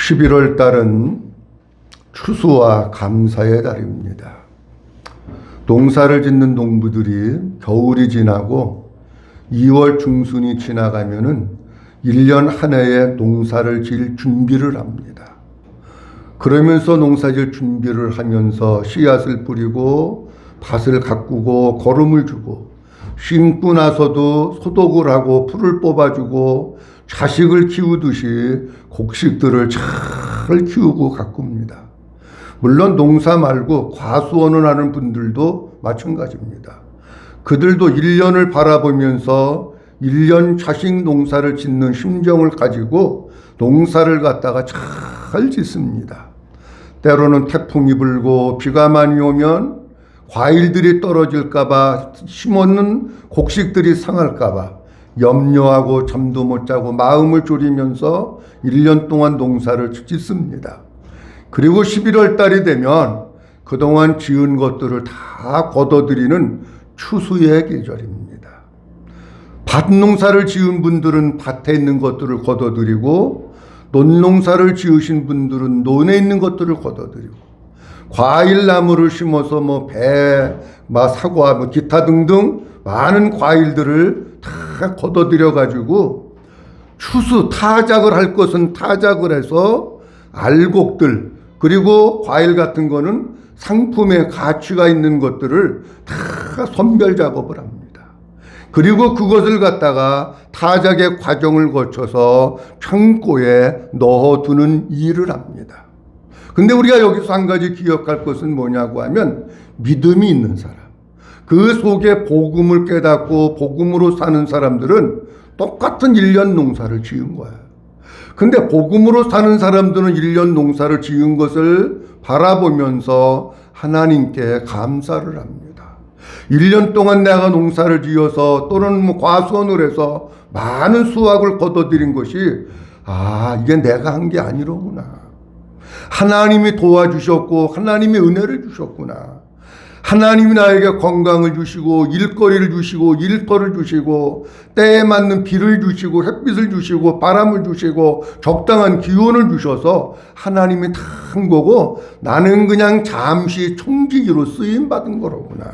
11월 달은 추수와 감사의 달입니다. 농사를 짓는 농부들이 겨울이 지나고 2월 중순이 지나가면은 1년 한 해에 농사를 지을 준비를 합니다. 그러면서 농사질 준비를 하면서 씨앗을 뿌리고 밭을 가꾸고 거름을 주고 심고 나서도 소독을 하고 풀을 뽑아주고 자식을 키우듯이 곡식들을 잘 키우고 가꿉니다. 물론 농사 말고 과수원을 하는 분들도 마찬가지입니다. 그들도 1년을 바라보면서 1년 자식 농사를 짓는 심정을 가지고 농사를 갖다가 잘 짓습니다. 때로는 태풍이 불고 비가 많이 오면 과일들이 떨어질까봐 심었는 곡식들이 상할까봐 염려하고 잠도 못 자고 마음을 졸이면서 1년 동안 농사를 짓습니다. 그리고 11월 달이 되면 그동안 지은 것들을 다 걷어들이는 추수의 계절입니다. 밭 농사를 지은 분들은 밭에 있는 것들을 걷어들이고 논 농사를 지으신 분들은 논에 있는 것들을 걷어들이고 과일 나무를 심어서 배, 사과, 기타 등등 많은 과일들을 다 걷어들여 가지고 추수 타작을 할 것은 타작을 해서 알곡들 그리고 과일 같은 거는 상품의 가치가 있는 것들을 다 선별 작업을 합니다. 그리고 그것을 갖다가 타작의 과정을 거쳐서 창고에 넣어두는 일을 합니다. 근데 우리가 여기서 한 가지 기억할 것은 뭐냐고 하면 믿음이 있는 사람. 그 속에 복음을 깨닫고 복음으로 사는 사람들은 똑같은 1년 농사를 지은 거야. 근데 복음으로 사는 사람들은 1년 농사를 지은 것을 바라보면서 하나님께 감사를 합니다. 1년 동안 내가 농사를 지어서 또는 과수원을 해서 많은 수확을 거둬들인 것이 이게 내가 한 게 아니로구나. 하나님이 도와주셨고 하나님이 은혜를 주셨구나. 하나님이 나에게 건강을 주시고 일거리를 주시고 일터를 주시고 때에 맞는 비를 주시고 햇빛을 주시고 바람을 주시고 적당한 기온을 주셔서 하나님이 다 한 거고 나는 그냥 잠시 청지기로 쓰임받은 거로구나.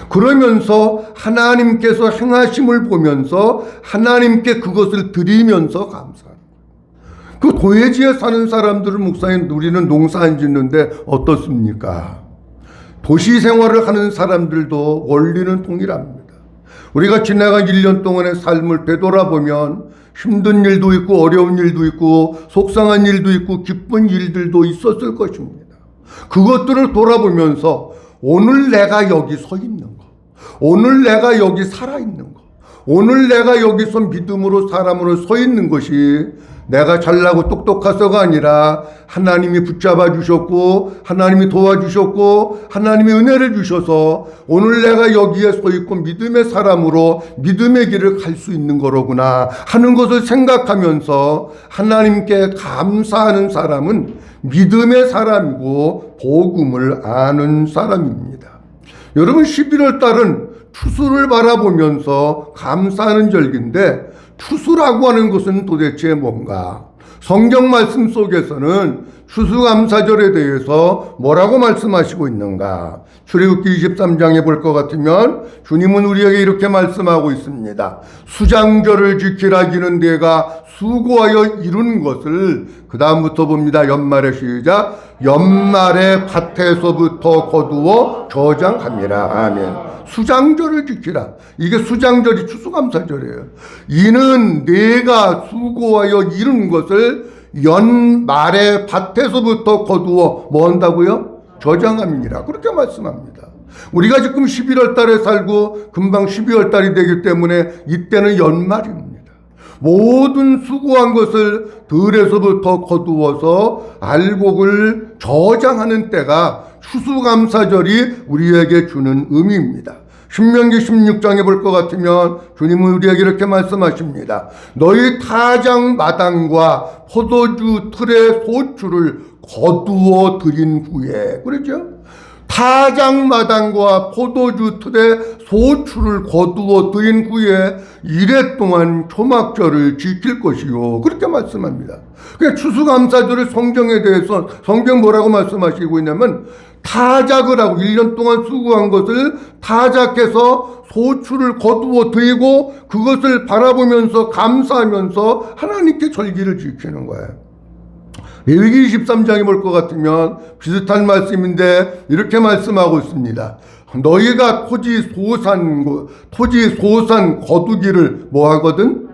그러면서 하나님께서 행하심을 보면서 하나님께 그것을 드리면서 감사합니다. 그 도회지에 사는 사람들을 목사님 우리는 농사 안 짓는데 어떻습니까? 도시 생활을 하는 사람들도 원리는 동일합니다. 우리가 지나간 1년 동안의 삶을 되돌아보면 힘든 일도 있고 어려운 일도 있고 속상한 일도 있고 기쁜 일들도 있었을 것입니다. 그것들을 돌아보면서 오늘 내가 여기 서 있는 거, 오늘 내가 여기 살아있는 거, 오늘 내가 여기서 믿음으로 사람으로 서 있는 것이 내가 잘나고 똑똑해서가 아니라 하나님이 붙잡아 주셨고 하나님이 도와주셨고 하나님이 은혜를 주셔서 오늘 내가 여기에 서 있고 믿음의 사람으로 믿음의 길을 갈 수 있는 거로구나 하는 것을 생각하면서 하나님께 감사하는 사람은 믿음의 사람이고 복음을 아는 사람입니다. 여러분 11월 달은 추수를 바라보면서 감사하는 절기인데 추수라고 하는 것은 도대체 뭔가? 성경 말씀 속에서는 추수감사절에 대해서 뭐라고 말씀하시고 있는가? 출애굽기 23장에 볼 것 같으면 주님은 우리에게 이렇게 말씀하고 있습니다. 수장절을 지키라 기는 내가 수고하여 이룬 것을 그 다음부터 봅니다. 연말에 시작. 연말에 밭에서부터 거두어 저장합니다. 아멘. 수장절을 지키라. 이게 수장절이 추수감사절이에요. 이는 내가 수고하여 이룬 것을 연말에 밭에서부터 거두어 뭐 한다고요? 저장함이니라. 그렇게 말씀합니다. 우리가 지금 11월 달에 살고 금방 12월 달이 되기 때문에 이때는 연말입니다. 모든 수고한 것을 들에서부터 거두어서 알곡을 저장하는 때가 추수감사절이 우리에게 주는 의미입니다. 신명기 16장에 볼 것 같으면 주님은 우리에게 이렇게 말씀하십니다. 너희 타작 마당과 포도주 틀의 소출을 거두어 드린 후에, 그렇죠? 타작마당과 포도주 틀에 소출을 거두어 드린 후에 이래 동안 초막절을 지킬 것이요. 그렇게 말씀합니다. 그러니까 추수감사절을 성경에 대해서 성경 뭐라고 말씀하시고 있냐면 타작을 하고 1년 동안 수고한 것을 타작해서 소출을 거두어 드리고 그것을 바라보면서 감사하면서 하나님께 절기를 지키는 거예요. 레위기 23장에 볼 것 같으면 비슷한 말씀인데 이렇게 말씀하고 있습니다. 너희가 토지 소산 거두기를 뭐 하거든?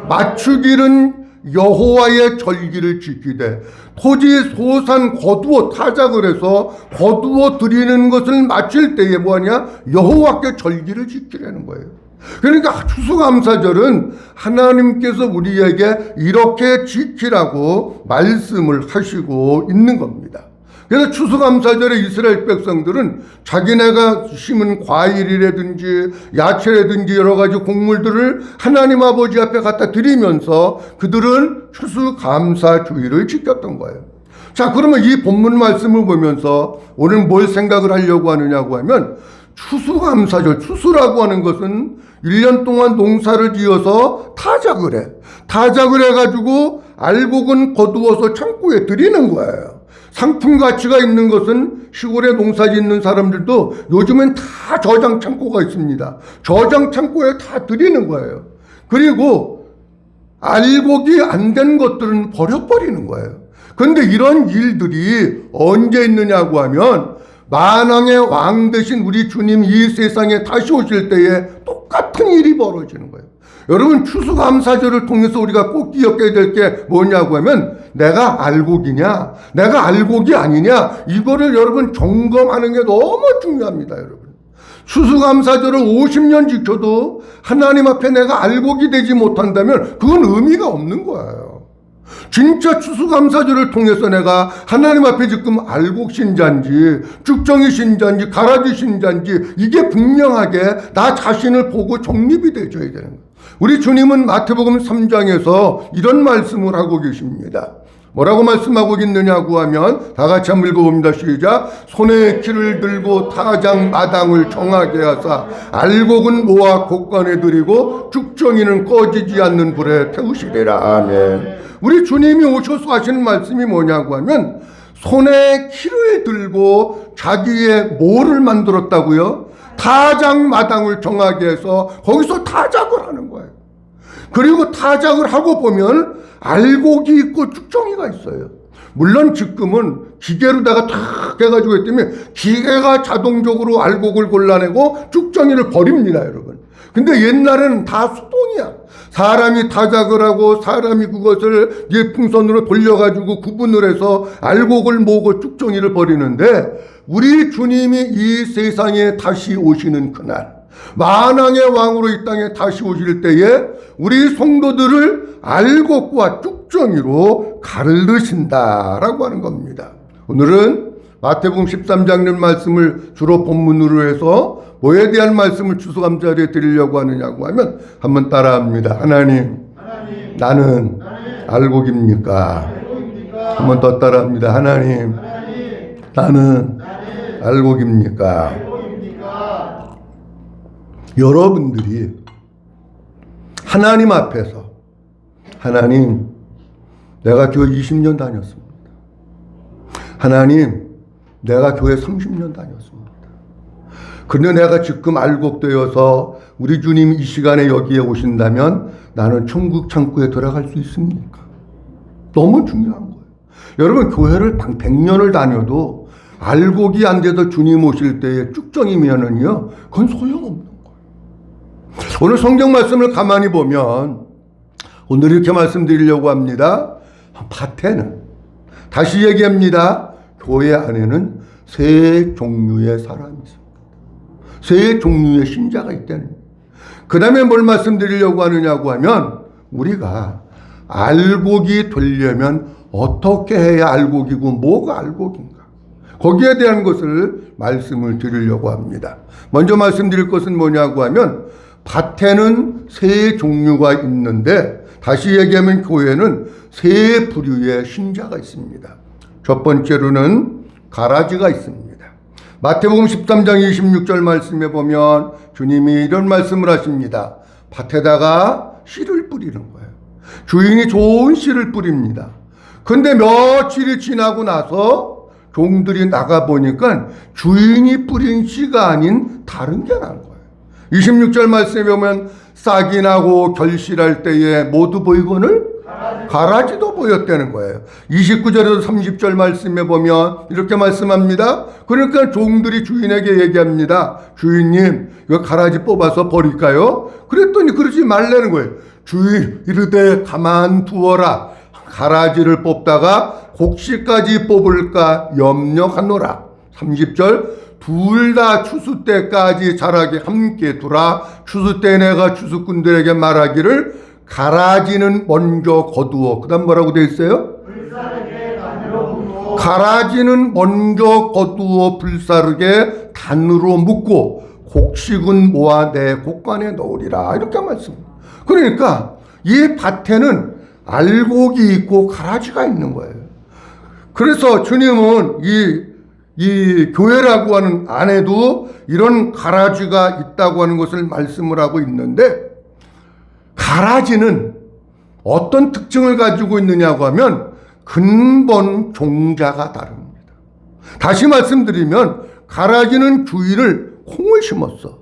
맞추기는 여호와의 절기를 지키되 토지 소산 거두어 타작을 해서 거두어 드리는 것을 마칠 때에 뭐하냐? 여호와께 절기를 지키라는 거예요. 그러니까 추수감사절은 하나님께서 우리에게 이렇게 지키라고 말씀을 하시고 있는 겁니다. 그래서 추수감사절에 이스라엘 백성들은 자기네가 심은 과일이라든지 야채라든지 여러 가지 곡물들을 하나님 아버지 앞에 갖다 드리면서 그들은 추수감사주의를 지켰던 거예요. 자, 그러면 이 본문 말씀을 보면서 오늘 뭘 생각을 하려고 하느냐고 하면 추수감사절, 추수라고 하는 것은 1년 동안 농사를 지어서 타작을 해. 타작을 해가지고 알곡은 거두어서 창고에 드리는 거예요. 상품 가치가 있는 것은 시골에 농사 짓는 사람들도 요즘엔 다 저장 창고가 있습니다. 저장 창고에 다 드리는 거예요. 그리고 알곡이 안 된 것들은 버려버리는 거예요. 그런데 이런 일들이 언제 있느냐고 하면 만왕의 왕 되신 우리 주님 이 세상에 다시 오실 때에 똑같은 일이 벌어지는 거예요. 여러분 추수감사절을 통해서 우리가 꼭 기억해야 될 게 뭐냐고 하면 내가 알곡이냐 내가 알곡이 아니냐 이거를 여러분 점검하는 게 너무 중요합니다. 여러분 추수감사절을 50년 지켜도 하나님 앞에 내가 알곡이 되지 못한다면 그건 의미가 없는 거예요. 진짜 추수감사절을 통해서 내가 하나님 앞에 지금 알곡 신자인지 쭉정이 신자인지 가라지 신자인지 이게 분명하게 나 자신을 보고 정립이 되어야 되는 거예요. 우리 주님은 마태복음 3장에서 이런 말씀을 하고 계십니다. 뭐라고 말씀하고 있느냐고 하면 다 같이 한번 읽어봅니다. 시작. 손에 키를 들고 타작 마당을 정하게 하사 알곡은 모아 곡간에 들이고 쭉정이는 꺼지지 않는 불에 태우시리라. 아멘. 우리 주님이 오셔서 하시는 말씀이 뭐냐고 하면 손에 키를 들고 자기의 뭐를 만들었다고요? 타작 마당을 정하게 해서 거기서 타작을 하는 거예요. 그리고 타작을 하고 보면 알곡이 있고 쭉정이가 있어요. 물론 지금은 기계로다가 탁 해가지고 했더니 기계가 자동적으로 알곡을 골라내고 쭉정이를 버립니다, 여러분. 근데 옛날에는 다 수동이야. 사람이 타작을 하고 사람이 그것을 풍선으로 돌려가지고 구분을 해서 알곡을 모으고 쭉정이를 버리는데 우리 주님이 이 세상에 다시 오시는 그날 만왕의 왕으로 이 땅에 다시 오실 때에 우리 성도들을 알곡과 쭉정이로 가르신다라고 하는 겁니다. 오늘은 마태복음 13장의 말씀을 주로 본문으로 해서 뭐에 대한 말씀을 추수감사절에 드리려고 하느냐고 하면 한번 따라합니다. 하나님. 나는 알곡입니까? 한번 더 따라합니다. 하나님. 나는 알곡입니까? 여러분들이 하나님 앞에서 하나님 내가 교회 20년 다녔습니다. 하나님 내가 교회 30년 다녔습니다. 그런데 내가 지금 알곡되어서 우리 주님 이 시간에 여기에 오신다면 나는 천국 창고에 들어갈 수 있습니까? 너무 중요한 거예요. 여러분 교회를 100년을 다녀도 알곡이 안 돼서 주님 오실 때에 쭉정이면은요 그건 소용없는 거예요. 오늘 성경 말씀을 가만히 보면 오늘 이렇게 말씀드리려고 합니다. 밭에는 다시 얘기합니다. 교회 안에는 세 종류의 사람이 있습니다. 세 종류의 신자가 있다는. 그 다음에 뭘 말씀드리려고 하느냐고 하면 우리가 알곡이 되려면 어떻게 해야 알곡이고 뭐가 알곡인가 거기에 대한 것을 말씀을 드리려고 합니다. 먼저 말씀드릴 것은 뭐냐고 하면 밭에는 세 종류가 있는데 다시 얘기하면 교회는 세 부류의 신자가 있습니다. 첫 번째로는 가라지가 있습니다. 마태복음 13장 26절 말씀에 보면 주님이 이런 말씀을 하십니다. 밭에다가 씨를 뿌리는 거예요. 주인이 좋은 씨를 뿌립니다. 근데 며칠이 지나고 나서 종들이 나가보니까 주인이 뿌린 씨가 아닌 다른 게 난 거예요. 26절 말씀에 보면 싹이 나고 결실할 때에 모두 보이거늘 가라지도 보였다는 거예요. 29절에서 30절 말씀에 보면 이렇게 말씀합니다. 그러니까 종들이 주인에게 얘기합니다. 주인님, 이거 가라지 뽑아서 버릴까요? 그랬더니 그러지 말라는 거예요. 주인 이르되 가만두어라. 가라지를 뽑다가 곡식까지 뽑을까 염려하노라. 30절 둘 다 추수 때까지 자라게 함께 두라. 추수 때 내가 추수꾼들에게 말하기를 가라지는 먼저 거두어. 그 다음 뭐라고 되어 있어요? 불사르게 단으로 묶고. 가라지는 먼저 거두어 불사르게 단으로 묶고 곡식은 모아 내 곡간에 넣으리라. 이렇게 말씀합니다. 그러니까 이 밭에는 알곡이 있고 가라지가 있는 거예요. 그래서 주님은 이 교회라고 하는 안에도 이런 가라지가 있다고 하는 것을 말씀을 하고 있는데, 가라지는 어떤 특징을 가지고 있느냐고 하면 근본 종자가 다릅니다. 다시 말씀드리면 가라지는 주인을 콩을 심었어.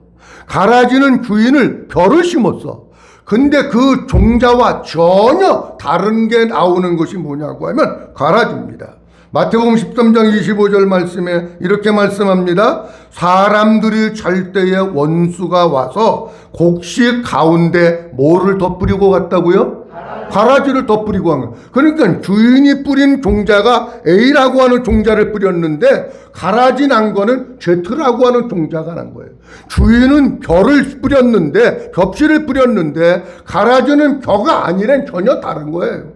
가라지는 주인을 벼를 심었어. 근데 그 종자와 전혀 다른 게 나오는 것이 뭐냐고 하면 가라지입니다. 마태복음 13장 25절 말씀에 이렇게 말씀합니다. 사람들이 잘 때에 원수가 와서 곡식 가운데 뭐를 덧뿌리고 갔다고요? 가라지를 덧뿌리고 간 거예요. 그러니까 주인이 뿌린 종자가 A라고 하는 종자를 뿌렸는데 가라지 난 거는 Z라고 하는 종자가 난 거예요. 주인은 벼를 뿌렸는데, 벽씨를 뿌렸는데 가라지는 벼가 아니란 전혀 다른 거예요.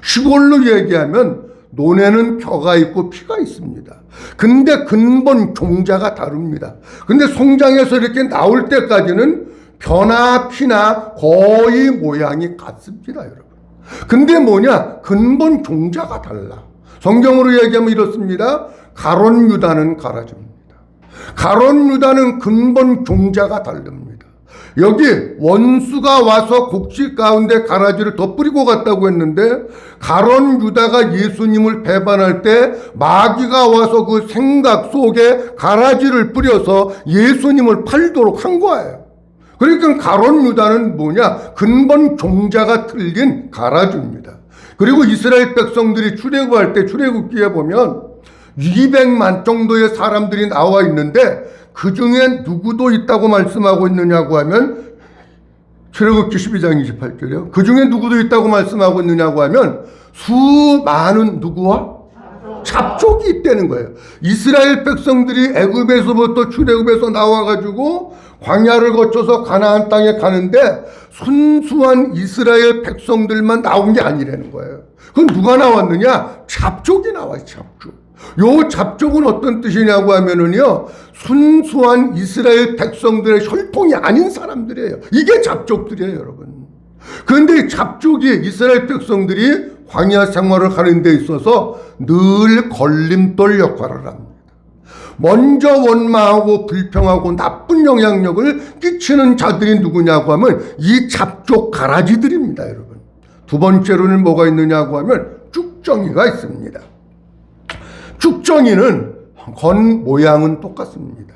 시골로 얘기하면 논에는 벼가 있고 피가 있습니다. 근데 근본 종자가 다릅니다. 근데 성장해서 이렇게 나올 때까지는 벼나 피나 거의 모양이 같습니다, 여러분. 근데 뭐냐? 근본 종자가 달라. 성경으로 얘기하면 이렇습니다. 가론 유다는 가라지입니다. 가론 유다는 근본 종자가 다릅니다. 여기 원수가 와서 곡식 가운데 가라지를 덧뿌리고 갔다고 했는데, 가론 유다가 예수님을 배반할 때 마귀가 와서 그 생각 속에 가라지를 뿌려서 예수님을 팔도록 한 거예요. 그러니까 가론 유다는 뭐냐? 근본 종자가 틀린 가라지입니다. 그리고 이스라엘 백성들이 출애굽할 때 출애굽기에 보면 200만 정도의 사람들이 나와 있는데 그 중에 누구도 있다고 말씀하고 있느냐고 하면, 출애굽기 12장 28절이요. 그 중에 누구도 있다고 말씀하고 있느냐고 하면 수많은 누구와? 잡족이 있다는 거예요. 이스라엘 백성들이 애굽에서부터 출애굽에서 나와가지고 광야를 거쳐서 가나안 땅에 가는데 순수한 이스라엘 백성들만 나온 게 아니라는 거예요. 그건 누가 나왔느냐? 잡족이 나와요, 잡족. 요 잡족은 어떤 뜻이냐고 하면은요, 순수한 이스라엘 백성들의 혈통이 아닌 사람들이에요. 이게 잡족들이에요, 여러분. 그런데 잡족이 이스라엘 백성들이 광야 생활을 하는 데 있어서 늘 걸림돌 역할을 합니다. 먼저 원망하고 불평하고 나쁜 영향력을 끼치는 자들이 누구냐고 하면 이 잡족 가라지들입니다, 여러분. 두 번째로는 뭐가 있느냐고 하면 쭉정이가 있습니다. 쭉정이는 건 모양은 똑같습니다.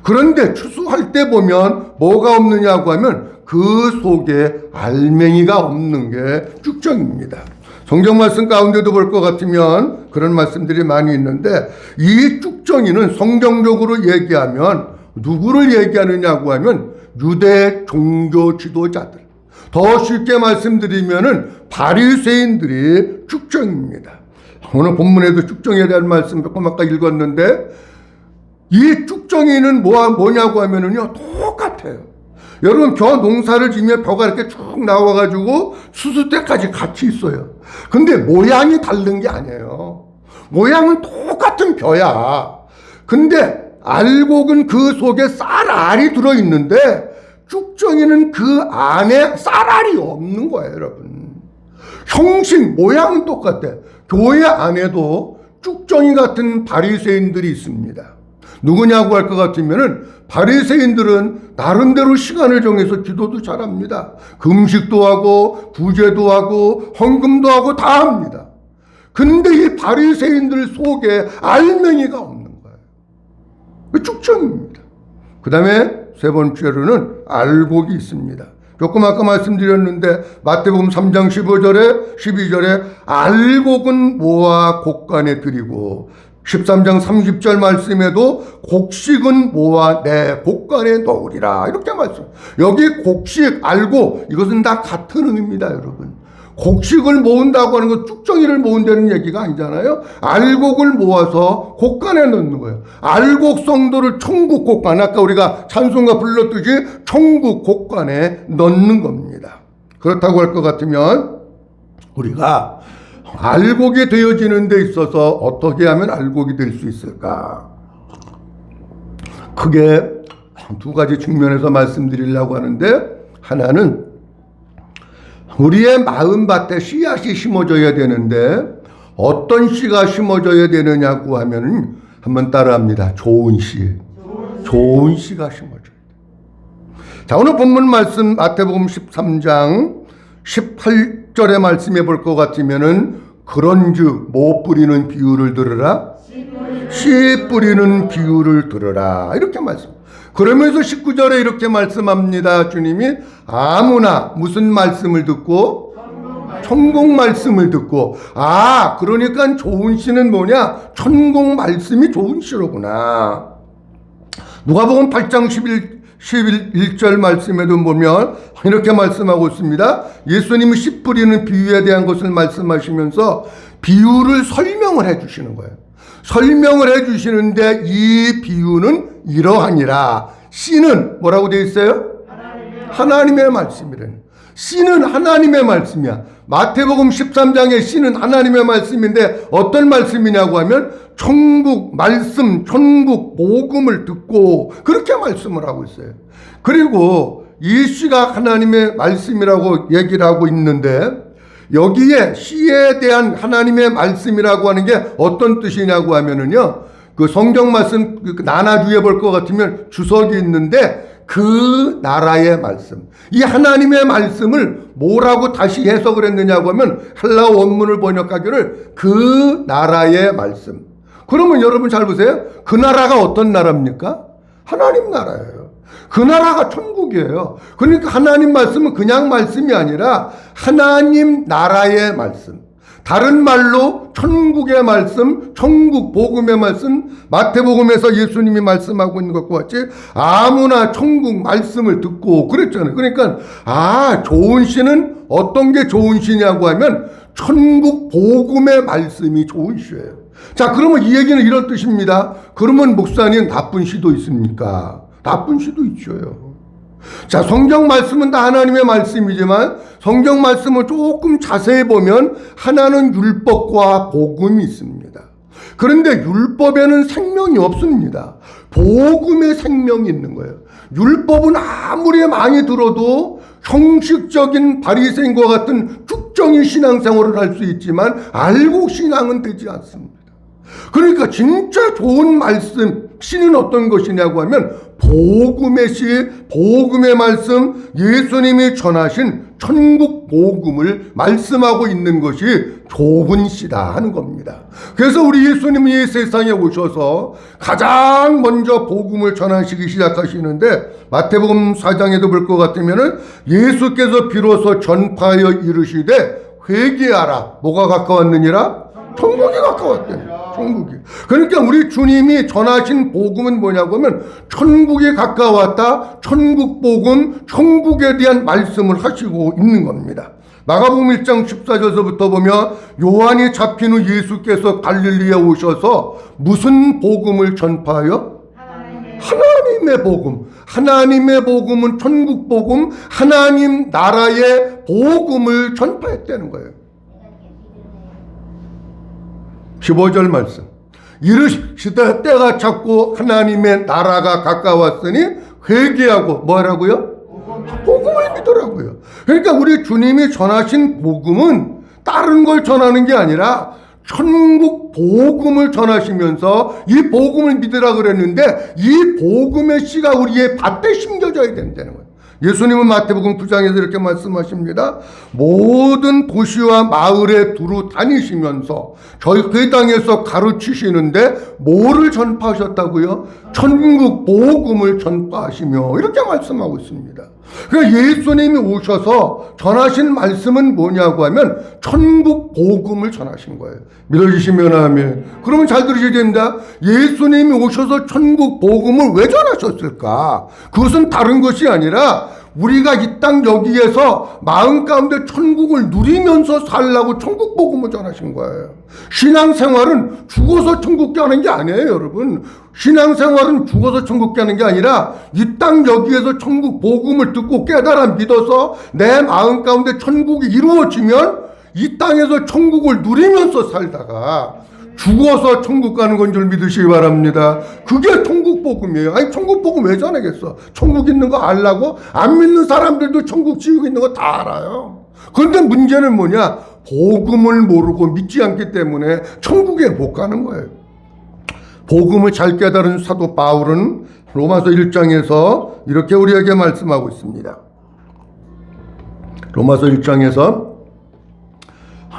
그런데 추수할 때 보면 뭐가 없느냐고 하면 그 속에 알맹이가 없는 게 쭉정입니다. 성경 말씀 가운데도 볼 것 같으면 그런 말씀들이 많이 있는데, 이 쭉정이는 성경적으로 얘기하면 누구를 얘기하느냐고 하면 유대 종교 지도자들, 더 쉽게 말씀드리면은 바리새인들이 쭉정입니다. 오늘 본문에도 쭉정에 대한 말씀 조금 아까 읽었는데, 이 쭉정이는 뭐냐고 하면은요, 똑같아요. 여러분, 벼 농사를 지면 벼가 이렇게 쭉 나와가지고 수수 때까지 같이 있어요. 근데 모양이 다른 게 아니에요. 모양은 똑같은 벼야. 근데 알곡은 그 속에 쌀알이 들어있는데 쭉정이는 그 안에 쌀알이 없는 거예요, 여러분. 형식, 모양은 똑같아. 교회 안에도 쭉정이 같은 바리새인들이 있습니다. 누구냐고 할 것 같으면은 바리새인들은 나름대로 시간을 정해서 기도도 잘합니다. 금식도 하고 구제도 하고 헌금도 하고 다 합니다. 근데 이 바리새인들 속에 알맹이가 없는 거예요. 축정입니다. 그 다음에 세 번째로는 알곡이 있습니다. 조금 아까 말씀드렸는데 마태복음 3장 15절에 12절에 알곡은 모아 곡간에 드리고 13장 30절 말씀에도 곡식은 모아 내 곡간에 넣으리라 이렇게 말씀. 여기 곡식, 알곡 이것은 다 같은 의미입니다, 여러분. 곡식을 모은다고 하는 건 쭉정이를 모은다는 얘기가 아니잖아요. 알곡을 모아서 곡간에 넣는 거예요. 알곡 성도를 천국 곡간, 아까 우리가 찬송가 불렀듯이 천국 곡간에 넣는 겁니다. 그렇다고 할 것 같으면 우리가 알곡이 되어지는 데 있어서 어떻게 하면 알곡이 될 수 있을까? 크게 두 가지 측면에서 말씀드리려고 하는데, 하나는 우리의 마음밭에 씨앗이 심어져야 되는데 어떤 씨가 심어져야 되느냐고 하면 한번 따라합니다. 좋은 씨. 좋은 씨가 심어져야 돼요. 자, 오늘 본문 말씀 마태복음 13장 18절의 말씀해 볼 것 같으면은 그런즉 못 뿌리는 비유를 들으라. 씨 뿌리는 비유를 들으라. 이렇게 말씀. 그러면서 19절에 이렇게 말씀합니다. 주님이 아무나 무슨 말씀을 듣고? 천국 말씀을 듣고. 아, 그러니까 좋은 씨는 뭐냐? 천국 말씀이 좋은 씨로구나. 누가복음 8장 11절 말씀에도 보면 이렇게 말씀하고 있습니다. 예수님이 씨 뿌리는 비유에 대한 것을 말씀하시면서 비유를 설명을 해 주시는 거예요. 설명을 해 주시는데 이 비유는 이러하니라. 씨는 뭐라고 되어 있어요? 하나님의 말씀이래. 씨는 하나님의 말씀이야. 마태복음 13장의 씨는 하나님의 말씀인데 어떤 말씀이냐고 하면 천국 말씀, 천국 복음을 듣고 그렇게 말씀을 하고 있어요. 그리고 이 씨가 하나님의 말씀이라고 얘기를 하고 있는데 여기에 씨에 대한 하나님의 말씀이라고 하는 게 어떤 뜻이냐고 하면은요, 그 성경 말씀 나눠주해 볼 것 같으면 주석이 있는데 그 나라의 말씀, 이 하나님의 말씀을 뭐라고 다시 해석을 했느냐고 하면 헬라어 원문을 번역하기를 그 나라의 말씀. 그러면 여러분 잘 보세요. 그 나라가 어떤 나라입니까? 하나님 나라예요. 그 나라가 천국이에요. 그러니까 하나님 말씀은 그냥 말씀이 아니라 하나님 나라의 말씀. 다른 말로 천국의 말씀, 천국 복음의 말씀, 마태복음에서 예수님이 말씀하고 있는 것과 같이 아무나 천국 말씀을 듣고 그랬잖아요. 그러니까 좋은 씨는 어떤 게 좋은 씨냐고 하면 천국 복음의 말씀이 좋은 씨예요. 자, 그러면 이 얘기는 이런 뜻입니다. 그러면 목사님 나쁜 씨도 있습니까? 나쁜 씨도 있죠. 자, 성경 말씀은 다 하나님의 말씀이지만 성경 말씀을 조금 자세히 보면 하나는 율법과 복음이 있습니다. 그런데 율법에는 생명이 없습니다. 복음에 생명이 있는 거예요. 율법은 아무리 많이 들어도 형식적인 바리새인과 같은 쭉정이 신앙생활을 할 수 있지만 알곡 신앙은 되지 않습니다. 그러니까 진짜 좋은 말씀, 씨는 어떤 것이냐고 하면 복음의 씨, 복음의 말씀, 예수님이 전하신 천국 복음을 말씀하고 있는 것이 좋은 씨다 하는 겁니다. 그래서 우리 예수님이 이 세상에 오셔서 가장 먼저 복음을 전하시기 시작하시는데 마태복음 4장에도 볼 것 같으면 예수께서 비로소 전파하여 이르시되 회개하라. 뭐가 가까웠느니라? 천국이 가까웠대. 천국이. 그러니까 우리 주님이 전하신 복음은 뭐냐고 하면 천국이 가까웠다. 천국 복음, 천국에 대한 말씀을 하시고 있는 겁니다. 마가복음 1장 14절서부터 보면 요한이 잡힌 후 예수께서 갈릴리에 오셔서 무슨 복음을 전파하여? 하나님의 복음. 하나님의 복음은 천국 복음, 하나님 나라의 복음을 전파했다는 거예요. 15절 말씀. 이르시되 때가 찼고 하나님의 나라가 가까웠으니 회개하고 뭐라고요? 복음을 믿으라고요. 그러니까 우리 주님이 전하신 복음은 다른 걸 전하는 게 아니라 천국 복음을 전하시면서 이 복음을 믿으라 그랬는데 이 복음의 씨가 우리의 밭에 심겨져야 된다는 거예요. 예수님은 마태복음 9장에서 이렇게 말씀하십니다. 모든 도시와 마을에 두루 다니시면서 저희 그 땅에서 가르치시는데 뭐를 전파하셨다고요? 천국 복음을 전파하시며 이렇게 말씀하고 있습니다. 그러니까 예수님이 오셔서 전하신 말씀은 뭐냐고 하면 천국 복음을 전하신 거예요. 믿어주시면 아멘. 그러면 잘 들으셔야 됩니다. 예수님이 오셔서 천국 복음을 왜 전하셨을까? 그것은 다른 것이 아니라 우리가 이 땅 여기에서 마음 가운데 천국을 누리면서 살라고 천국 복음을 전하신 거예요. 신앙생활은 죽어서 천국 가는 게 아니에요, 여러분. 신앙생활은 죽어서 천국 가는 게 아니라 이 땅 여기에서 천국 복음을 듣고 깨달아 믿어서 내 마음 가운데 천국이 이루어지면 이 땅에서 천국을 누리면서 살다가 죽어서 천국 가는 건 줄 믿으시기 바랍니다. 그게 천국 복음이에요. 아니 천국 복음 왜 전하겠어? 천국 있는 거 알라고? 안 믿는 사람들도 천국 지옥 있는 거 다 알아요. 그런데 문제는 뭐냐? 복음을 모르고 믿지 않기 때문에 천국에 못 가는 거예요. 복음을 잘 깨달은 사도 바울은 로마서 1장에서 이렇게 우리에게 말씀하고 있습니다. 로마서 1장에서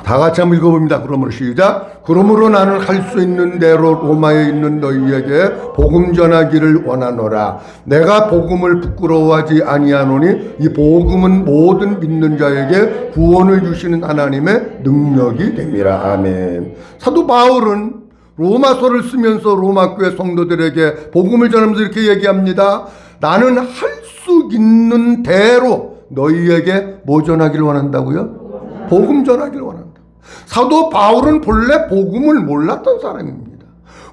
다 같이 한번 읽어봅니다. 그러므로 시작. 그러므로 나는 할 수 있는 대로 로마에 있는 너희에게 복음 전하기를 원하노라. 내가 복음을 부끄러워하지 아니하노니 이 복음은 모든 믿는 자에게 구원을 주시는 하나님의 능력이 됨이라. 아멘. 사도 바울은 로마서를 쓰면서 로마 교회 성도들에게 복음을 전하면서 이렇게 얘기합니다. 나는 할 수 있는 대로 너희에게 뭐 전하기를 원한다고요? 복음 전하기를 원한다. 사도 바울은 본래 복음을 몰랐던 사람입니다.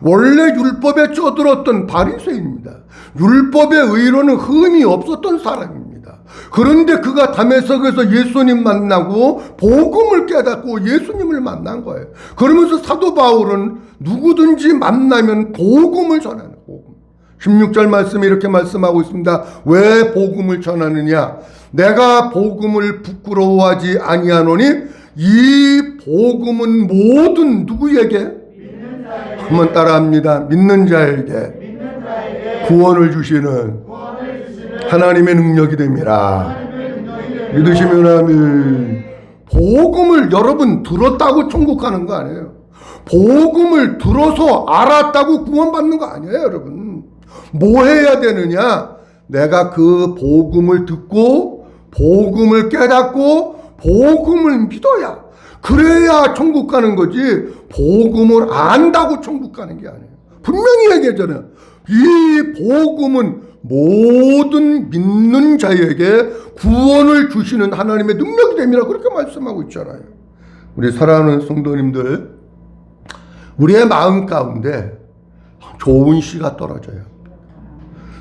원래 율법에 쩌들었던 바리새인입니다. 율법의 의로는 흠이 없었던 사람입니다. 그런데 그가 다메섹에서 예수님 만나고 복음을 깨닫고 예수님을 만난 거예요. 그러면서 사도 바울은 누구든지 만나면 복음을 전하는 복음. 16절 말씀에 이렇게 말씀하고 있습니다. 왜 복음을 전하느냐? 내가 복음을 부끄러워하지 아니하노니 이 복음은 모든 누구에게? 한번 따라합니다. 믿는 자에게 구원을 주시는 하나님의 능력이 됩니다. 믿으시면 아멘. 복음을 여러분 들었다고 천국 가는 거 아니에요. 복음을 들어서 알았다고 구원받는 거 아니에요, 여러분. 뭐 해야 되느냐? 내가 그 복음을 듣고 복음을 깨닫고 복음을 믿어야, 그래야 천국 가는 거지 복음을 안다고 천국 가는 게 아니에요. 분명히 얘기하잖아요. 이 복음은 모든 믿는 자에게 구원을 주시는 하나님의 능력이 됨이라 그렇게 말씀하고 있잖아요. 우리 사랑하는 성도님들, 우리의 마음 가운데 좋은 씨가 떨어져요.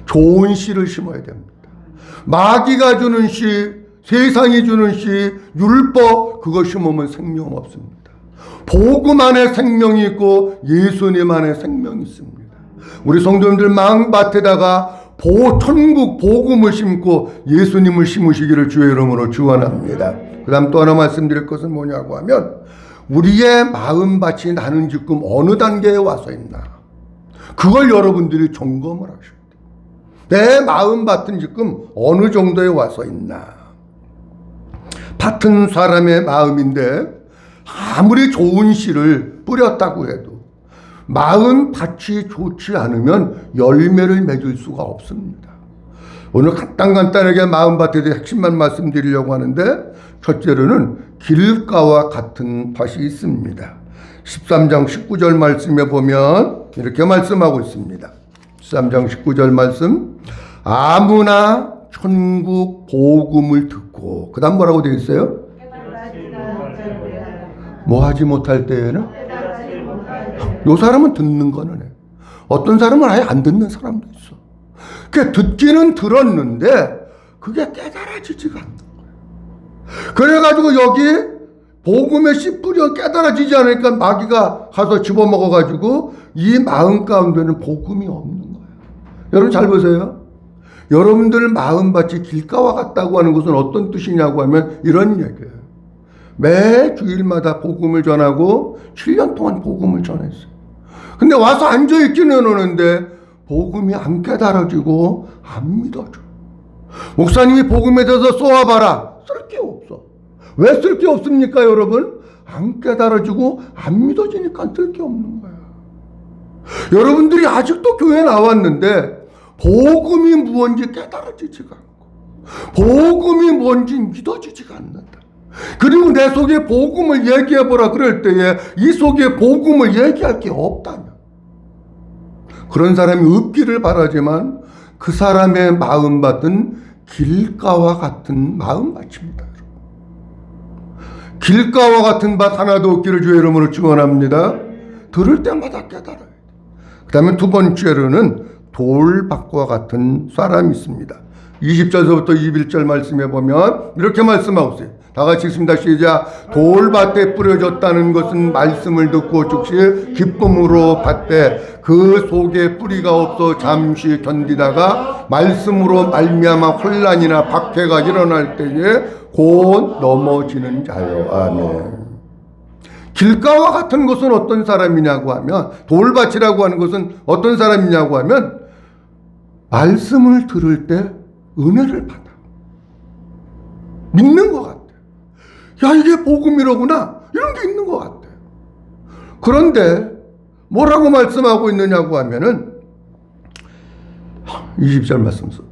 좋은 씨를 심어야 됩니다. 마귀가 주는 씨, 세상이 주는 씨, 율법, 그거 심으면 생명 없습니다. 복음 안에 생명이 있고 예수님 안에 생명이 있습니다. 우리 성도님들 마음밭에다가 천국 복음을 심고 예수님을 심으시기를 주의 이름으로 축원합니다. 그 다음 또 하나 말씀드릴 것은 뭐냐고 하면, 우리의 마음밭이 나는 지금 어느 단계에 와서 있나, 그걸 여러분들이 점검을 하셔야 돼요. 내 마음밭은 지금 어느 정도에 와서 있나. 밭은 사람의 마음인데 아무리 좋은 씨를 뿌렸다고 해도 마음밭이 좋지 않으면 열매를 맺을 수가 없습니다. 오늘 간단하게 마음밭에 대해 핵심만 말씀드리려고 하는데, 첫째로는 길가와 같은 밭이 있습니다. 13장 19절 말씀에 보면 이렇게 말씀하고 있습니다. 13장 19절 말씀. 아무나 천국 복음을 듣고, 그 다음 뭐라고 되어 있어요? 뭐 하지 못할 때에는? 요 사람은 듣는 거는 해. 어떤 사람은 아예 안 듣는 사람도 있어. 그게 듣기는 들었는데 그게 깨달아지지가 않는 거예요. 그래가지고 여기 복음에 씨 뿌려 깨달아지지 않으니까 마귀가 가서 집어먹어가지고 이 마음 가운데는 복음이 없는 거예요. 여러분 잘 보세요. 여러분들 마음밭이 길가와 같다고 하는 것은 어떤 뜻이냐고 하면 이런 얘기예요. 매 주일마다 복음을 전하고 7년 동안 복음을 전했어요. 근데 와서 앉아있기는 하는데 복음이 안 깨달아지고 안 믿어져. 목사님이 복음에 대해서 쏘아봐라. 쓸 게 없어. 왜 쓸 게 없습니까, 여러분? 안 깨달아지고 안 믿어지니까 쓸 게 없는 거야. 여러분들이 아직도 교회에 나왔는데 복음이 무엇인지 깨달아지지가 않고 복음이 뭔지 믿어지지가 않는다. 그리고 내 속에 복음을 얘기해보라 그럴 때에 이 속에 복음을 얘기할 게 없다면 그런 사람이 없기를 바라지만 그 사람의 마음밭은 길가와 같은 마음밭입니다. 길가와 같은 밭 하나도 없기를 주의 이름으로 축원합니다. 들을 때마다 깨달아야 돼. 그 다음에 두 번째로는 돌밭과 같은 사람이 있습니다. 20절서부터 21절 말씀해 보면 이렇게 말씀하고 있어요. 다 같이 읽습니다. 시작. 돌밭에 뿌려졌다는 것은 말씀을 듣고 즉시 기쁨으로 받되 그 속에 뿌리가 없어 잠시 견디다가 말씀으로 말미암아 혼란이나 박해가 일어날 때에 곧 넘어지는 자요. 아멘. 길가와 같은 것은 어떤 사람이냐고 하면 돌밭이라고 하는 것은 어떤 사람이냐고 하면 말씀을 들을 때 은혜를 받아. 믿는 것 같아. 야, 이게 복음이로구나. 이런 게 있는 것 같아. 그런데 뭐라고 말씀하고 있느냐고 하면은 20절 말씀 써.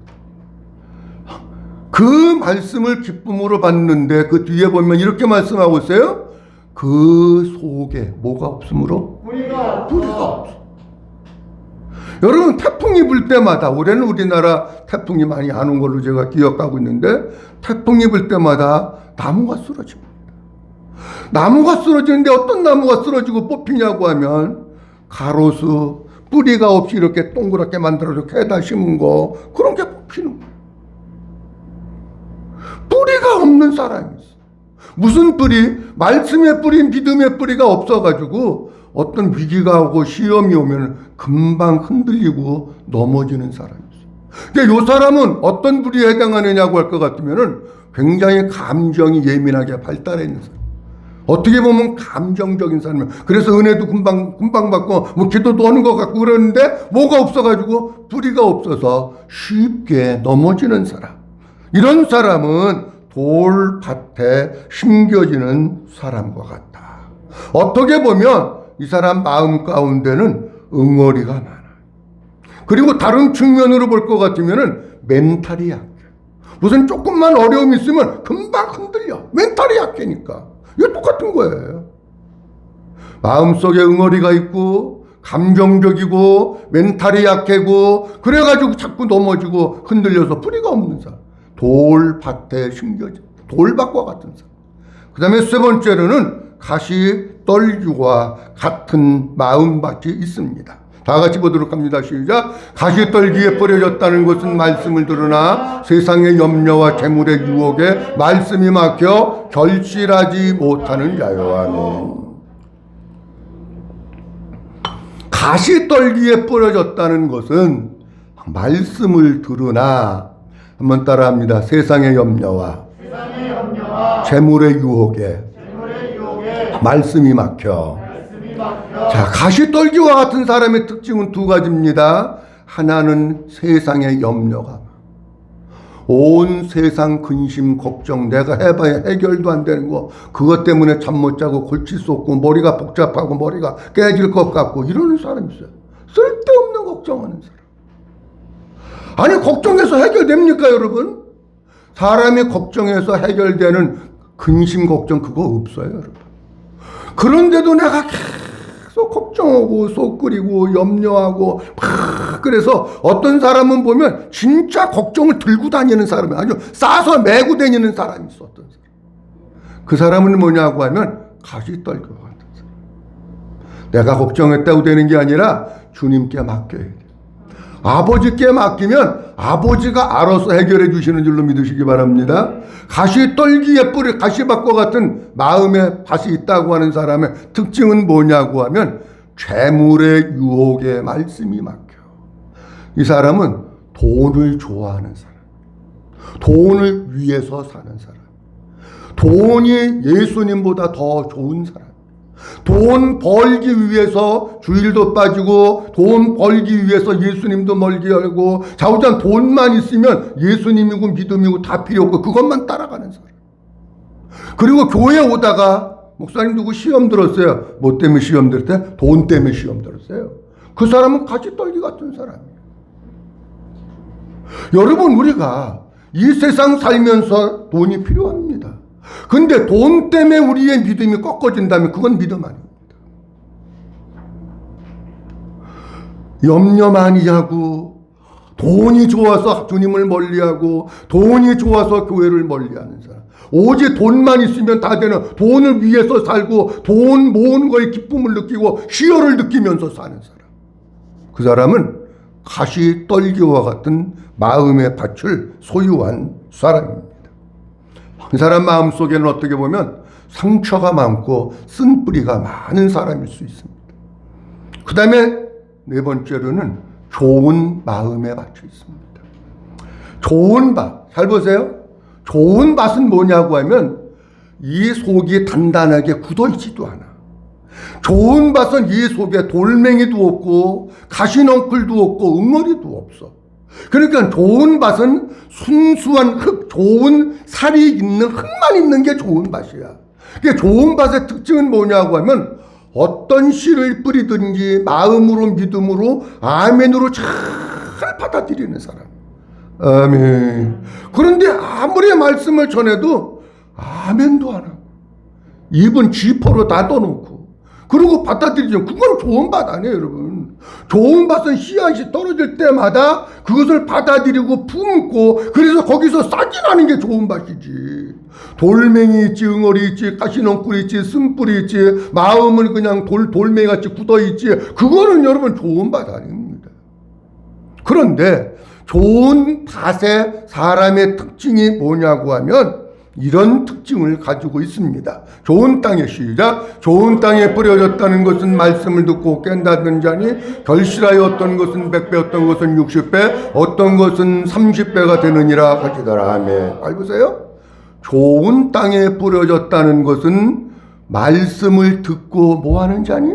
그 말씀을 기쁨으로 받는데 그 뒤에 보면 이렇게 말씀하고 있어요. 그 속에 뭐가 없으므로? 뿌리가 없어. 여러분 태풍이 불 때마다 올해는 우리나라 태풍이 많이 안 온 걸로 제가 기억하고 있는데 태풍이 불 때마다 나무가 쓰러집니다. 나무가 쓰러지는데 어떤 나무가 쓰러지고 뽑히냐고 하면 가로수 뿌리가 없이 이렇게 동그랗게 만들어서 캐다 심은 거 그런 게 뽑히는 거예요. 뿌리가 없는 사람이 있어. 무슨 뿌리? 말씀의 뿌리, 믿음의 뿌리가 없어가지고 어떤 위기가 오고 시험이 오면 금방 흔들리고 넘어지는 사람이 있어요. 근데 이 사람은 어떤 뿌리에 해당하느냐고 할 것 같으면은 굉장히 감정이 예민하게 발달해 있는 사람. 어떻게 보면 감정적인 사람이에요. 그래서 은혜도 금방 받고 뭐 기도도 하는 것 같고 그러는데 뭐가 없어가지고 뿌리가 없어서 쉽게 넘어지는 사람. 이런 사람은 돌밭에 심겨지는 사람과 같다. 어떻게 보면 이 사람 마음 가운데는 응어리가 많아. 그리고 다른 측면으로 볼 것 같으면은 멘탈이 약해. 무슨 조금만 어려움이 있으면 금방 흔들려. 멘탈이 약해니까. 이거 똑같은 거예요. 마음속에 응어리가 있고 감정적이고 멘탈이 약해고 그래가지고 자꾸 넘어지고 흔들려서 뿌리가 없는 사람. 돌밭에 심겨진 돌밭과 같은 사람. 그 다음에 세 번째로는 가시떨기와 같은 마음밭이 있습니다. 다 같이 보도록 합니다. 시작. 가시떨기에 뿌려졌다는 것은 말씀을 들으나 세상의 염려와 재물의 유혹에 말씀이 막혀 결실하지 못하는 자요. 아멘. 가시떨기에 뿌려졌다는 것은 말씀을 들으나 한번 따라합니다. 세상의 염려와 재물의 유혹에 말씀이 막혀. 자, 가시떨기와 같은 사람의 특징은 두 가지입니다. 하나는 세상의 염려가 온 세상 근심 걱정 내가 해봐야 해결도 안 되는 거 그것 때문에 잠 못 자고 골치 쏟고 머리가 복잡하고 머리가 깨질 것 같고 이러는 사람이 있어요. 쓸데없는 걱정하는 사람. 아니 걱정해서 해결됩니까 여러분? 사람이 걱정해서 해결되는 근심 걱정 그거 없어요 여러분. 그런데도 내가 계속 걱정하고 속 끓이고 염려하고 막 그래서 어떤 사람은 보면 진짜 걱정을 들고 다니는 사람이 아주 싸서 메고 다니는 사람이 있어. 어떤 사람. 그 사람은 뭐냐고 하면 가시떨기와 같은 사람. 내가 걱정했다고 되는 게 아니라 주님께 맡겨야 돼. 아버지께 맡기면 아버지가 알아서 해결해 주시는 줄로 믿으시기 바랍니다. 가시떨기에 뿌리 가시밭과 같은 마음의 밭이 있다고 하는 사람의 특징은 뭐냐고 하면 재물의 유혹에 말씀이 막혀. 이 사람은 돈을 좋아하는 사람, 돈을 위해서 사는 사람, 돈이 예수님보다 더 좋은 사람. 돈 벌기 위해서 주일도 빠지고 돈 벌기 위해서 예수님도 멀게 하고 자우전 돈만 있으면 예수님이고 믿음이고 다 필요 없고 그것만 따라가는 사람. 그리고 교회 오다가 목사님 누구 시험 들었어요. 뭐 때문에 시험 들었대? 돈 때문에 시험 들었어요. 그 사람은 가시떨기 같은 사람이에요. 여러분, 우리가 이 세상 살면서 돈이 필요합니다. 근데 돈 때문에 우리의 믿음이 꺾어진다면 그건 믿음 아닙니다. 염려 많이 하고 돈이 좋아서 주님을 멀리하고 돈이 좋아서 교회를 멀리하는 사람. 오직 돈만 있으면 다 되는, 돈을 위해서 살고 돈 모으는 거에 기쁨을 느끼고 희열을 느끼면서 사는 사람. 그 사람은 가시떨기와 같은 마음의 밭을 소유한 사람입니다. 한 사람 마음속에는 어떻게 보면 상처가 많고 쓴뿌리가 많은 사람일 수 있습니다. 그 다음에 네 번째로는 좋은 마음의 밭이 있습니다. 좋은 밭, 잘 보세요. 좋은 밭은 뭐냐고 하면 이 속이 단단하게 굳어있지도 않아. 좋은 밭은 이 속에 돌멩이도 없고 가시넝쿨도 없고 응어리도 없어. 그러니까 좋은 밭은 순수한 흙, 좋은 살이 있는 흙만 있는 게 좋은 밭이야. 좋은 밭의 특징은 뭐냐고 하면 어떤 씨를 뿌리든지 마음으로 믿음으로 아멘으로 잘 받아들이는 사람. 아멘. 그런데 아무리 말씀을 전해도 아멘도 안 하고 입은 지퍼로 닫아놓고 그리고 받아들이죠. 그건 좋은 밭 아니에요, 여러분. 좋은 밭은 씨앗이 떨어질 때마다 그것을 받아들이고 품고 그래서 거기서 싹이 나는 게 좋은 밭이지. 돌멩이 있지, 응어리 있지, 가시넝쿨 있지, 쓴뿌리 있지, 마음은 그냥 돌멩이같이 굳어있지. 그거는 여러분 좋은 밭 아닙니다. 그런데 좋은 밭의 사람의 특징이 뭐냐고 하면 이런 특징을 가지고 있습니다. 좋은 땅에 시작. 좋은 땅에 뿌려졌다는 것은 말씀을 듣고 깬다는 자니 결실하여 어떤 것은 100배 어떤 것은 60배 어떤 것은 30배가 되느니라 하시더라. 아멘. 잘 보세요. 좋은 땅에 뿌려졌다는 것은 말씀을 듣고 뭐하는 자니?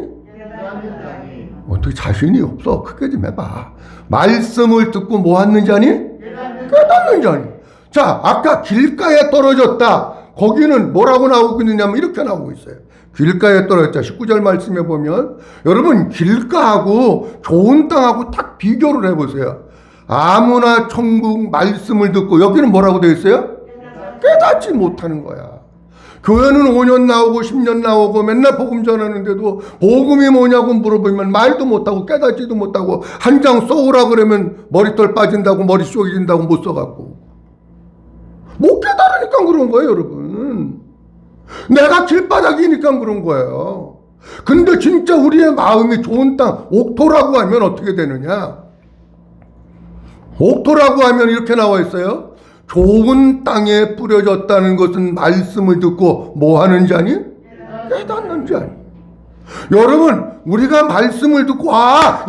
어떻게 자신이 없어. 크게 좀 해봐. 말씀을 듣고 뭐하는 자니? 깨닫는 자니. 자, 아까 길가에 떨어졌다. 거기는 뭐라고 나오고 있느냐면 이렇게 나오고 있어요. 길가에 떨어졌다. 19절 말씀에 보면 여러분 길가하고 좋은 땅하고 딱 비교를 해보세요. 아무나 천국 말씀을 듣고 여기는 뭐라고 되어 있어요? 깨닫지 못하는 거야. 교회는 5년 나오고 10년 나오고 맨날 복음 전하는데도 복음이 뭐냐고 물어보면 말도 못하고 깨닫지도 못하고 한 장 써오라 그러면 머리털 빠진다고 머리 쪼개진다고 못 써갖고 못 깨달으니까 그런 거예요, 여러분. 내가 길바닥이니까 그런 거예요. 근데 진짜 우리의 마음이 좋은 땅, 옥토라고 하면 어떻게 되느냐? 옥토라고 하면 이렇게 나와 있어요. 좋은 땅에 뿌려졌다는 것은 말씀을 듣고 뭐 하는 자니? 깨닫는 자니. 여러분, 우리가 말씀을 듣고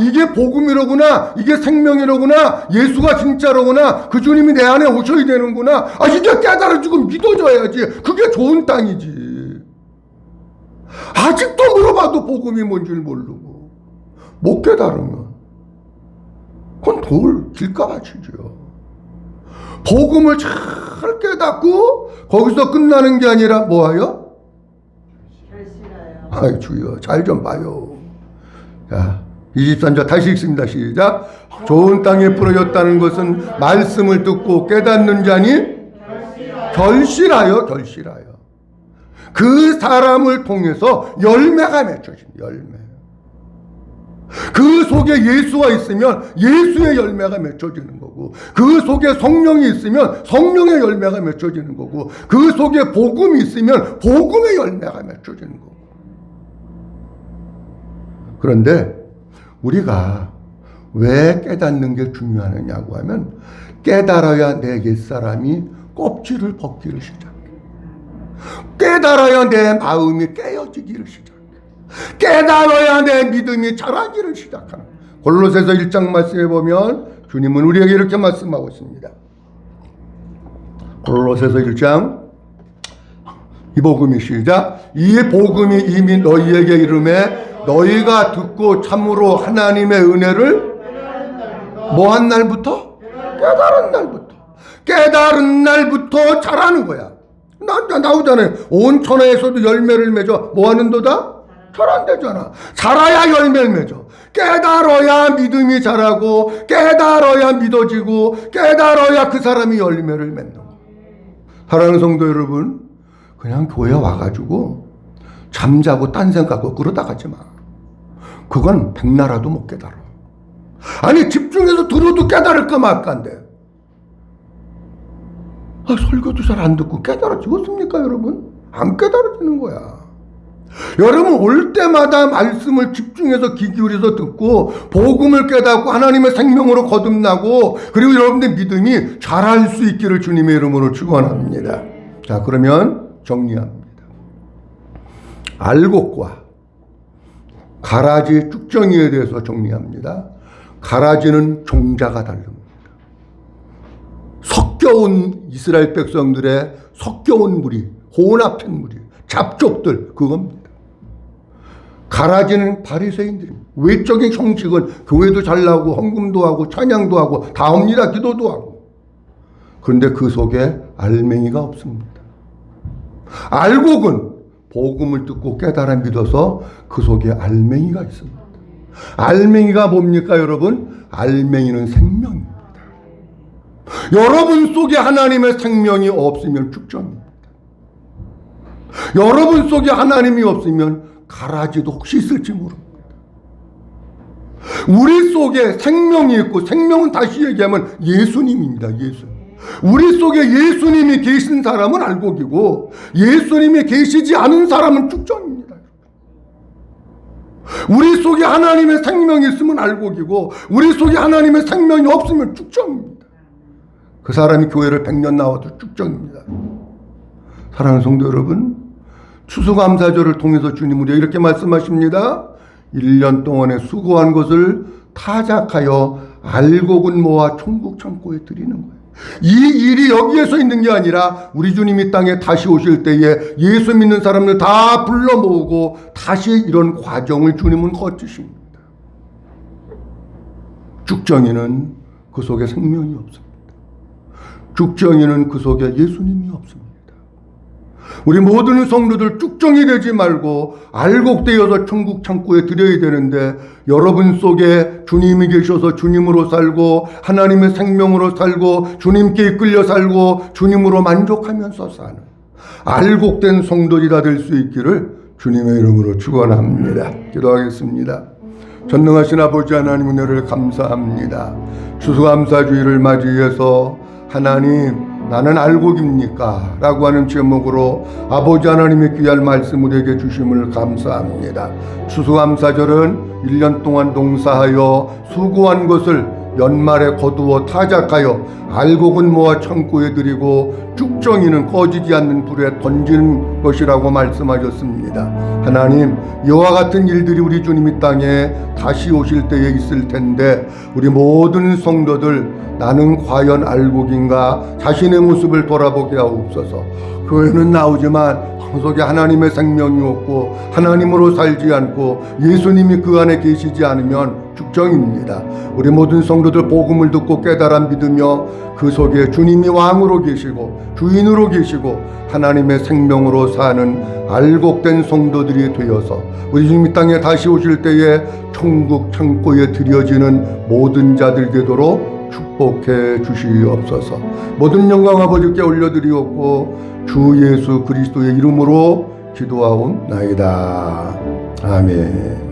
이게 복음이로구나, 이게 생명이로구나, 예수가 진짜로구나, 그 주님이 내 안에 오셔야 되는구나, 이제 깨달아지고 믿어져야지. 그게 좋은 땅이지. 아직도 물어봐도 복음이 뭔지 모르고 못 깨달으면 그건 길가밭이죠. 복음을 잘 깨닫고 거기서 끝나는 게 아니라 뭐하여? 아이 주여 잘 좀 봐요. 자, 23절 다시 읽습니다. 시작. 좋은 땅에 뿌려졌다는 것은 말씀을 듣고 깨닫는 자니 결실하여 그 사람을 통해서 열매가 맺혀집니다. 열매. 그 속에 예수가 있으면 예수의 열매가 맺혀지는 거고 그 속에 성령이 있으면 성령의 열매가 맺혀지는 거고 그 속에 복음이 있으면 복음의 열매가 맺혀지는 거고. 그런데 우리가 왜 깨닫는 게 중요하느냐고 하면 깨달아야 내 옛사람이 껍질을 벗기를 시작해. 깨달아야 내 마음이 깨어지기를 시작해. 깨달아야 내 믿음이 자라기를 시작하는. 골로새서 1장 말씀에 보면 주님은 우리에게 이렇게 말씀하고 있습니다. 골로새서 1장 이 복음이 시작. 이 복음이 이미 너희에게 이름에 너희가 듣고 참으로 하나님의 은혜를 뭐한 날부터? 깨달은 날부터. 깨달은 날부터 자라는 거야. 나오잖아요. 온 천하에서도 열매를 맺어 뭐 하는도다? 자란대잖아. 자라야 열매를 맺어. 깨달아야 믿음이 자라고, 깨달아야 믿어지고, 깨달아야 그 사람이 열매를 맺는 거. 사랑하는 성도 여러분, 그냥 교회 와가지고 잠자고 딴 생각하고 그러다 가지 마. 그건 백나라도 못 깨달아. 아니, 집중해서 들어도 깨달을까 말까인데. 설교도 잘 안 듣고 깨달아지겠습니까, 여러분? 안 깨달아지는 거야. 여러분, 올 때마다 말씀을 집중해서 귀 기울여서 듣고 복음을 깨닫고 하나님의 생명으로 거듭나고, 그리고 여러분의 믿음이 자랄 수 있기를 주님의 이름으로 축원합니다. 자, 그러면 정리합니다. 알곡과 가라지 쭉정이에 대해서 정리합니다. 가라지는 종자가 다릅니다. 섞여온 이스라엘 백성들의 섞여온 무리, 혼합한 무리, 잡족들, 그겁니다. 가라지는 바리새인들입니다. 외적인 형식은 교회도 잘 나오고 헌금도 하고 찬양도 하고 다 합니다. 기도도 하고. 그런데 그 속에 알맹이가 없습니다. 알곡은 복음을 듣고 깨달아 믿어서 그 속에 알맹이가 있습니다. 알맹이가 뭡니까, 여러분? 알맹이는 생명입니다. 여러분 속에 하나님의 생명이 없으면 죽전입니다. 여러분 속에 하나님이 없으면 가라지도 혹시 있을지 모릅니다. 우리 속에 생명이 있고, 생명은 다시 얘기하면 예수님입니다. 예수님. 우리 속에 예수님이 계신 사람은 알곡이고, 예수님이 계시지 않은 사람은 죽전입니다. 우리 속에 하나님의 생명이 있으면 알곡이고, 우리 속에 하나님의 생명이 없으면 죽전입니다. 그 사람이 교회를 100년 나와도 죽전입니다. 사랑하는 성도 여러분, 추수감사절을 통해서 주님 우리 이렇게 말씀하십니다. 1년 동안에 수고한 것을 타작하여 알곡은 모아 천국 창고에 드리는 거예요. 이 일이 여기에서 있는 게 아니라 우리 주님이 땅에 다시 오실 때에 예수 믿는 사람들 다 불러 모으고 다시 이런 과정을 주님은 거치십니다. 죽정이는 그 속에 생명이 없습니다. 죽정이는 그 속에 예수님이 없습니다. 우리 모든 성도들 쭉정이 되지 말고 알곡되어서 천국 창고에 드려야 되는데, 여러분 속에 주님이 계셔서 주님으로 살고 하나님의 생명으로 살고 주님께 이끌려 살고 주님으로 만족하면서 사는 알곡된 성도들이 다 될 수 있기를 주님의 이름으로 축원합니다. 기도하겠습니다. 전능하신 아버지 하나님, 은혜를 감사합니다. 추수감사주의를 맞이해서 하나님, 나는 알곡입니까? 라고 하는 제목으로 아버지 하나님의 귀한 말씀 우리에게 주심을 감사합니다. 추수감사절은 1년 동안 농사하여 수고한 것을 연말에 거두어 타작하여 알곡은 모아 창고에 드리고 쭉정이는 꺼지지 않는 불에 던지는 것이라고 말씀하셨습니다. 하나님, 이와 같은 일들이 우리 주님이 땅에 다시 오실 때에 있을 텐데, 우리 모든 성도들 나는 과연 알곡인가 자신의 모습을 돌아보게 하옵소서. 교회는 나오지만 그 속에 하나님의 생명이 없고 하나님으로 살지 않고 예수님이 그 안에 계시지 않으면 죽정입니다. 우리 모든 성도들 복음을 듣고 깨달아 믿으며 그 속에 주님이 왕으로 계시고 주인으로 계시고 하나님의 생명으로 사는 알곡된 성도들이 되어서 우리 주님이 땅에 다시 오실 때에 천국 창고에 드려지는 모든 자들 되도록 축복해 주시옵소서. 모든 영광 아버지께 올려드리옵고 주 예수 그리스도의 이름으로 기도하옵나이다. 아멘.